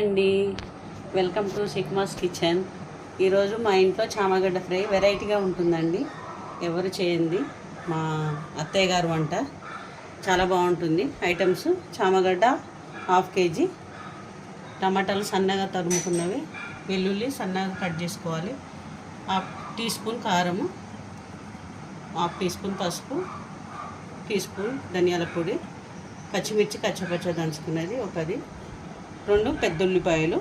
అండి, welcome to సిక్మాస్ kitchen. ఈరోజు మా ఇంట్లో చామగడ్డ ఫ్రై వెరైటీగా ఉంటుందండి. ఎవరు చేయండి, మా అత్తయ్య గారు వంట. చాలా బాగుంటుంది. ఐటమ్స్: చామగడ్డ ½ కేజీ, టమాటాలు సన్నగా తరుముకున్నవి, వెల్లుల్లి సన్నగా కట్ చేసుకోవాలి, ½ టీ స్పూన్ కారము, ½ టీ స్పూన్ పసుపు, టీ స్పూన్ ధనియాల పొడి, పచ్చిమిర్చి కచ్చపచ్చ దంచుకున్నది ఒకది, 2 పెద్ద ఉల్లిపాయలు,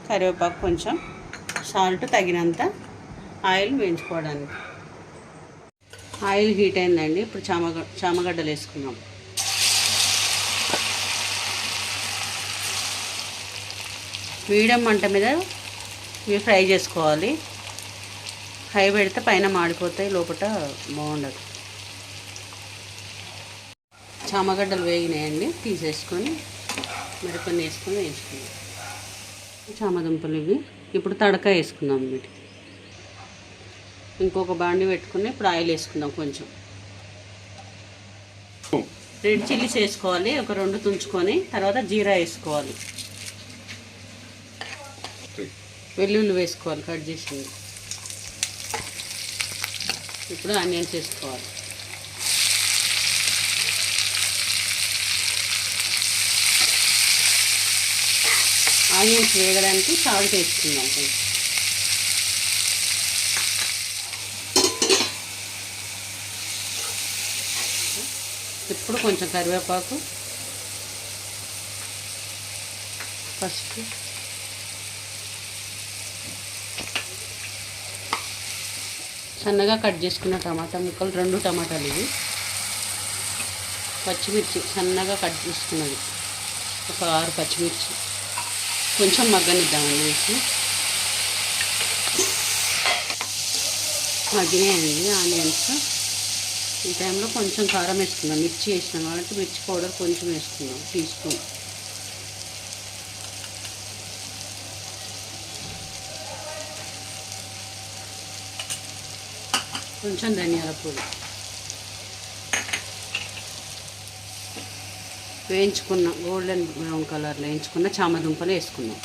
కరివేపాకు, కొంచెం సాల్ట్ తగినంత, ఆయిల్ వేయించుకోవడానికి. ఆయిల్ హీట్ అయిందండి. ఇప్పుడు చామగడ్డలు వేసుకుందాం. మీడియం మంట మీద ఇవి ఫ్రై చేసుకోవాలి. హై పెడితే పైన మాడిపోతాయి, లోపల బాగుండదు. చామగడ్డలు వేగినాయండి, తీసేసుకొని మరికొన్ని వేసుకొని వేసుకుందాం. చామదుంపలు ఇవి. ఇప్పుడు తడక వేసుకుందాం వీటి. ఇంకొక బాండి పెట్టుకుని ఇప్పుడు ఆయిల్ వేసుకుందాం. కొంచెం రెడ్ చిల్లీస్ వేసుకోవాలి, ఒక 2 తుంచుకొని. తర్వాత జీరా వేసుకోవాలి, వెల్లుల్లి వేసుకోవాలి కట్ చేసింది. ఇప్పుడు ఆనియన్స్ వేసుకోవాలి. ఆనియన్స్ వేగడానికి సాల్ట్ వేసుకుందాం కొంచెం. ఇప్పుడు కొంచెం కరివేపాకు, పసుపు, సన్నగా కట్ చేసుకున్న టమాటా ముక్కలు, 2 టమాటాలు ఇవి, పచ్చిమిర్చి సన్నగా కట్ చేసుకున్నది ఒక 6 పచ్చిమిర్చి, కొంచెం మగ్గనిద్దామండి. వేసి మగ్గినాయండి ఆనియన్స్. ఈ టైంలో కొంచెం కారం వేసుకుందాం. మిర్చి వేసినాం కాబట్టి మిర్చి పౌడర్ కొంచెం వేసుకుందాం, టీ స్పూన్. కొంచెం ధనియాల పొడి, వేయించుకున్న గోల్డెన్ బ్రౌన్ కలర్లో వేయించుకున్న చామదుంపలు వేసుకున్నాం.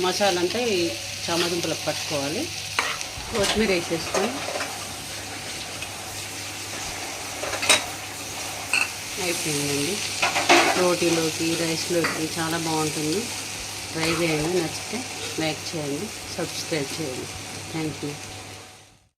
మసాలా అంతా ఈ చామదుంపలకు పట్టుకోవాలి. కొత్తిమీర వేసేసుకొని అయిపోయిందండి. రోటీలోకి, రైస్లోకి చాలా బాగుంటుంది. ట్రై చేయండి. నచ్చితే లైక్ చేయండి, సబ్స్క్రైబ్ చేయండి. Thank you.